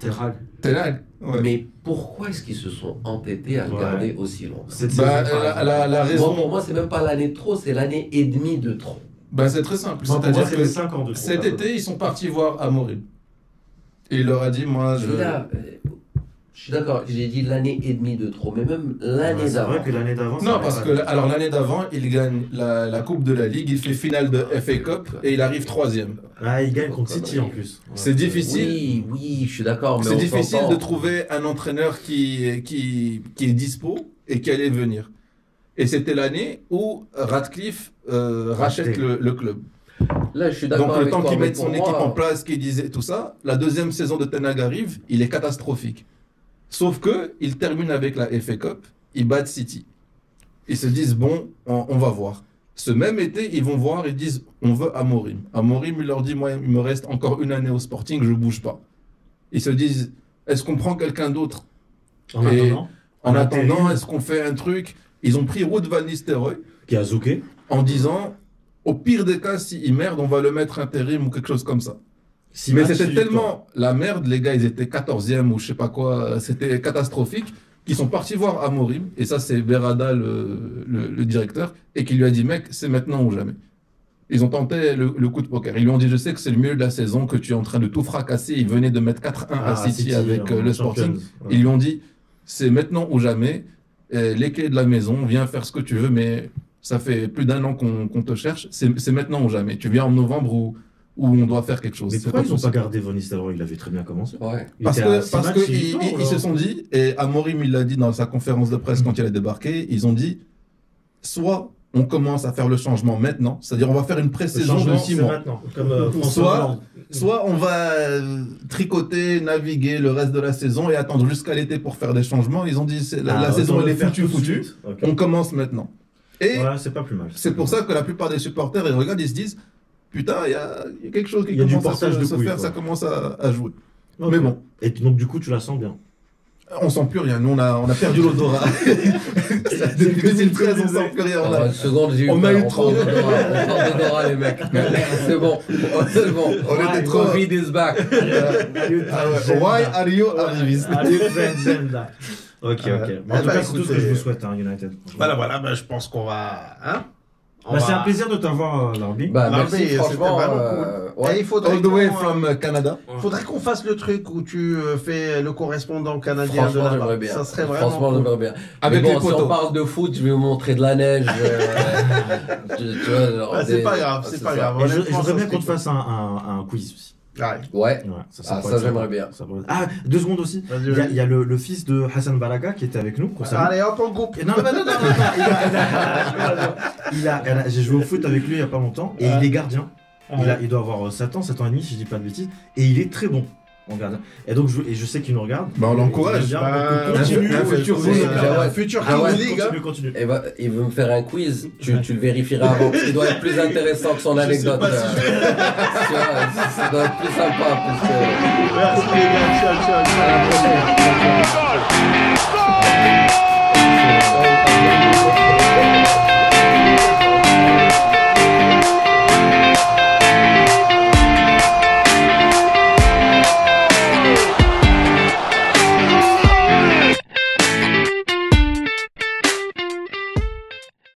Terag. Ouais. Mais pourquoi est-ce qu'ils se sont entêtés à le garder aussi longtemps? La raison. Pour moi, c'est même pas l'année de trop, c'est l'année et demie de trop. Ben, c'est très simple. C'est-à-dire que 5 ans de trop, cet été, ils sont partis voir Amorim. Et il leur a dit, moi, je suis d'accord, j'ai dit l'année et demie de trop, mais même l'année d'avant. C'est vrai que l'année d'avant. Non, parce que l'année d'avant, il gagne la Coupe de la Ligue, il fait finale de FA Cup et il arrive 3e. Ah, il gagne contre City en plus. Ouais. C'est difficile. Oui, je suis d'accord. C'est difficile de trouver un entraîneur qui est dispo et qui allait venir. Et c'était l'année où Ratcliffe rachète le club. Là, je suis d'accord. Donc le temps qu'il mette son équipe en place, qu'il disait tout ça, la deuxième saison de Ten Hag arrive, il est catastrophique. Sauf que il termine avec la FA Cup, ils battent City. Ils se disent bon, on va voir. Ce même été, ils vont voir, ils disent on veut Amorim. Amorim, il leur dit moi, il me reste encore une année au Sporting, je bouge pas. Ils se disent est-ce qu'on prend quelqu'un d'autre? En attendant, est-ce qu'on fait un truc? Ils ont pris Ruud van Nistelrooy, qui a zouké, en disant au pire des cas, s'il merde, on va le mettre intérim ou quelque chose comme ça. Mais c'était tellement la merde, les gars, ils étaient 14e ou je sais pas quoi, c'était catastrophique, qu'ils sont partis voir Amorim, et ça c'est Berada, le directeur, et qui lui a dit, mec, c'est maintenant ou jamais. Ils ont tenté le coup de poker. Ils lui ont dit, je sais que c'est le milieu de la saison, que tu es en train de tout fracasser. Ils venaient de mettre 4-1 à City avec le Sporting. Ouais. Ils lui ont dit, c'est maintenant ou jamais, les clés de la maison, viens faire ce que tu veux, mais ça fait plus d'1 an qu'on te cherche, c'est maintenant ou jamais. Tu viens en novembre où on doit faire quelque chose. Mais pourquoi ils n'ont pas gardé Van Nistelrooy? Il avait très bien commencé. Ouais. Parce qu'ils se sont dit, et Amorim il l'a dit dans sa conférence de presse quand il a débarqué, ils ont dit, soit on commence à faire le changement maintenant, c'est-à-dire on va faire une pré-saison de 6 mois. Comme soit on va tricoter, naviguer le reste de la saison et attendre jusqu'à l'été pour faire des changements. Ils ont dit, la saison elle est foutue, okay. On commence maintenant. Et c'est pas plus mal. C'est pour ça que la plupart des supporters, ils regardent, ils se disent, putain, il y a quelque chose qui commence à se faire, ça commence à jouer. Okay. Mais bon. Et donc, du coup, tu la sens bien? On sent plus rien. Nous, on a perdu l'odorat. Depuis 2013, on sent plus rien. On a eu trop d'odorat, les mecs. C'est bon. On était trop. Covid is back. Why are you arrivist? Ok. En tout cas, c'est tout ce que je vous souhaite, United. Voilà, je pense qu'on va... C'est un plaisir de t'avoir, Larbi. Merci, franchement. Il faudrait all the way from Canada. Faudrait qu'on fasse le truc où tu fais le correspondant canadien de là-bas. Ça serait vraiment Franchement, j'aimerais bien. Avec les si on parle de foot, je vais vous montrer de la neige. C'est pas grave, c'est pas grave. Je voudrais bien qu'on te fasse un quiz aussi. Ouais. Ça j'aimerais bien. 2 secondes aussi. Il y a le fils de Hassan Baraka qui était avec nous. Allez, hop, on coupe. Non. J'ai joué au foot avec lui il y a pas longtemps et il est gardien. Il doit avoir 7 ans et demi si je dis pas de bêtises. Et il est très bon en gardien. Et donc je sais qu'il nous regarde. On l'encourage. Continue. Futur continue. Il veut me faire un quiz. Tu le vérifieras avant. Il doit être plus intéressant que son anecdote. Ça doit être plus sympa. Merci les gars. Ciao.